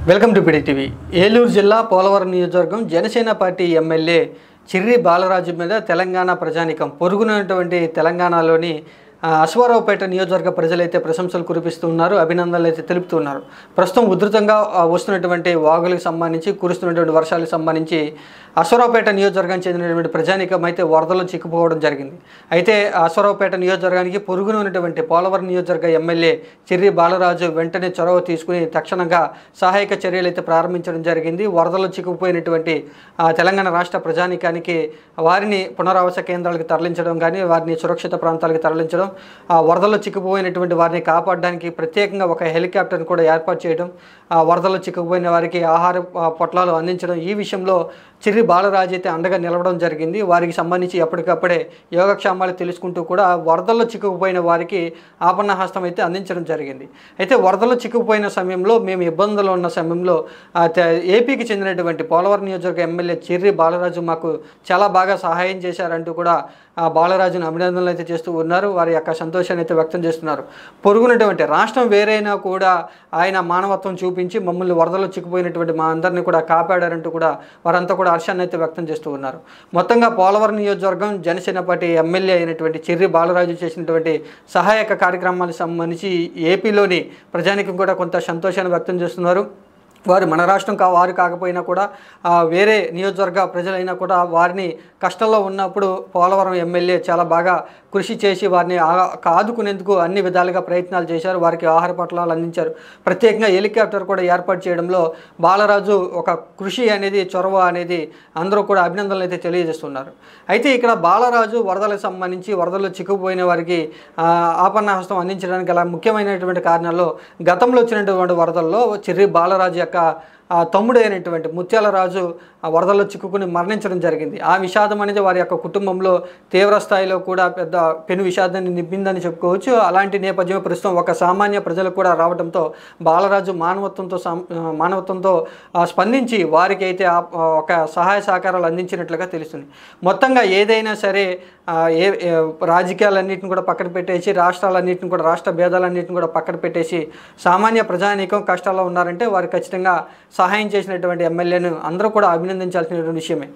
Welcome to PD TV. Eluru జిల్లా పోలవరం నియోజకవర్గం Janasena party MLA Chirri Balaraju మీద తెలంగాణ ప్రజానీకం పొరుగునటువంటి తెలంగాణలోని అశ్వారావుపేట నియోజకవర్గ ప్రజలైతే ప్రశంసలు కురిపిస్తున్నారు, అభినందనలు అయితే తెలుపుతున్నారు. ప్రస్తుతం ఉధృతంగా వస్తున్నటువంటి వాగులకు సంబంధించి కురుస్తున్నటువంటి వర్షాలకు సంబంధించి అశ్వారావుపేట నియోజకవర్గానికి చెందినటువంటి ప్రజానీకం అయితే వరదలు చిక్కుపోవడం జరిగింది. అయితే అశ్వారావుపేట నియోజకవర్గానికి పొరుగున ఉన్నటువంటి పోలవరం నియోజకవర్గ ఎమ్మెల్యే చిర్రి బాలరాజు వెంటనే చొరవ తీసుకుని తక్షణంగా సహాయక చర్యలు అయితే ప్రారంభించడం జరిగింది. వరదలు చిక్కుపోయినటువంటి తెలంగాణ రాష్ట్ర ప్రజానీకానికి వారిని పునరావాస కేంద్రాలకు తరలించడం కానీ, వారిని సురక్షిత ప్రాంతాలకు తరలించడం, వరదల్లో చిక్కుపోయినటువంటి వారిని కాపాడడానికి ప్రత్యేకంగా ఒక హెలికాప్టర్ని కూడా ఏర్పాటు చేయడం, వరదల్లో చిక్కుపోయిన వారికి ఆహార పొట్లాలు అందించడం, ఈ విషయంలో చిర్రి బాలరాజు అయితే అండగా నిలవడం జరిగింది. వారికి సంబంధించి ఎప్పటికప్పుడే యోగక్షేమాలు తెలుసుకుంటూ కూడా వరదల్లో చిక్కుకుపోయిన వారికి ఆపన్న హస్తం అయితే అందించడం జరిగింది. అయితే వరదల్లో చిక్కుకుపోయిన సమయంలో, మేము ఇబ్బందులు ఉన్న సమయంలో ఏపీకి చెందినటువంటి పోలవరం నియోజకవర్గ ఎమ్మెల్యే చిర్రి బాలరాజు మాకు చాలా బాగా సహాయం చేశారంటూ కూడా బాలరాజును అభినందనలు అయితే చేస్తూ ఉన్నారు. వారి యొక్క సంతోషాన్ని అయితే వ్యక్తం చేస్తున్నారు. పొరుగునటువంటి రాష్ట్రం వేరైనా కూడా ఆయన మానవత్వం చూపించి మమ్మల్ని వరదల్లో చిక్కుపోయినటువంటి మా అందరినీ కూడా కాపాడారంటూ కూడా వారంతా కూడా హర్షాన్ని అయితే వ్యక్తం చేస్తూ ఉన్నారు. మొత్తంగా పోలవరం నియోజకవర్గం జనసేన పార్టీ ఎమ్మెల్యే అయినటువంటి చిర్రి బాలరాజు చేసినటువంటి సహాయక కార్యక్రమాలకు సంబంధించి ఏపీలోని ప్రజానికం కూడా కొంత సంతోషాన్ని వ్యక్తం చేస్తున్నారు. వారు మన రాష్ట్రం వారు కాకపోయినా కూడా వేరే నియోజకవర్గ ప్రజలైనా కూడా వారిని కష్టంలో ఉన్నప్పుడు పోలవరం ఎమ్మెల్యే చాలా బాగా కృషి చేసి వారిని ఆదుకునేందుకు అన్ని విధాలుగా ప్రయత్నాలు చేశారు. వారికి ఆహార పొట్లాలు అందించారు. ప్రత్యేకంగా హెలికాప్టర్ కూడా ఏర్పాటు చేయడంలో బాలరాజు ఒక కృషి అనేది, చొరవ అనేది అందరూ కూడా అభినందనలు అయితే తెలియజేస్తున్నారు. అయితే ఇక్కడ బాలరాజు వరదలకు సంబంధించి వరదల్లో చిక్కుపోయిన వారికి ఆపన్న హస్తం అందించడానికి గల ముఖ్యమైనటువంటి కారణాల్లో గతంలో వచ్చినటువంటి వరదల్లో చిర్రి బాలరాజు యొక్క తమ్ముడైనటువంటి ముత్యాలరాజు వరదల్లో చిక్కుకుని మరణించడం జరిగింది. ఆ విషాదం అనేది వారి యొక్క కుటుంబంలో తీవ్ర స్థాయిలో కూడా పెద్ద పెను విషాదాన్ని నింపిందని చెప్పుకోవచ్చు. అలాంటి నేపథ్యం ప్రస్తుతం ఒక సామాన్య ప్రజలకు కూడా రావడంతో బాలరాజు మానవత్వంతో స్పందించి వారికి అయితే ఒక సహాయ సహకారాలు అందించినట్లుగా తెలుస్తుంది. మొత్తంగా ఏదైనా సరే రాజకీయాలన్నింటిని కూడా పక్కన పెట్టేసి, రాష్ట్రాలన్నింటిని కూడా, రాష్ట్ర భేదాలన్నింటిని కూడా పక్కన పెట్టేసి సామాన్య ప్రజానీకం కష్టాల్లో ఉన్నారంటే వారు ఖచ్చితంగా సహాయం చేసినటువంటి ఎమ్మెల్యేను అందరూ కూడా అభినందించాల్సినటువంటి విషయమే.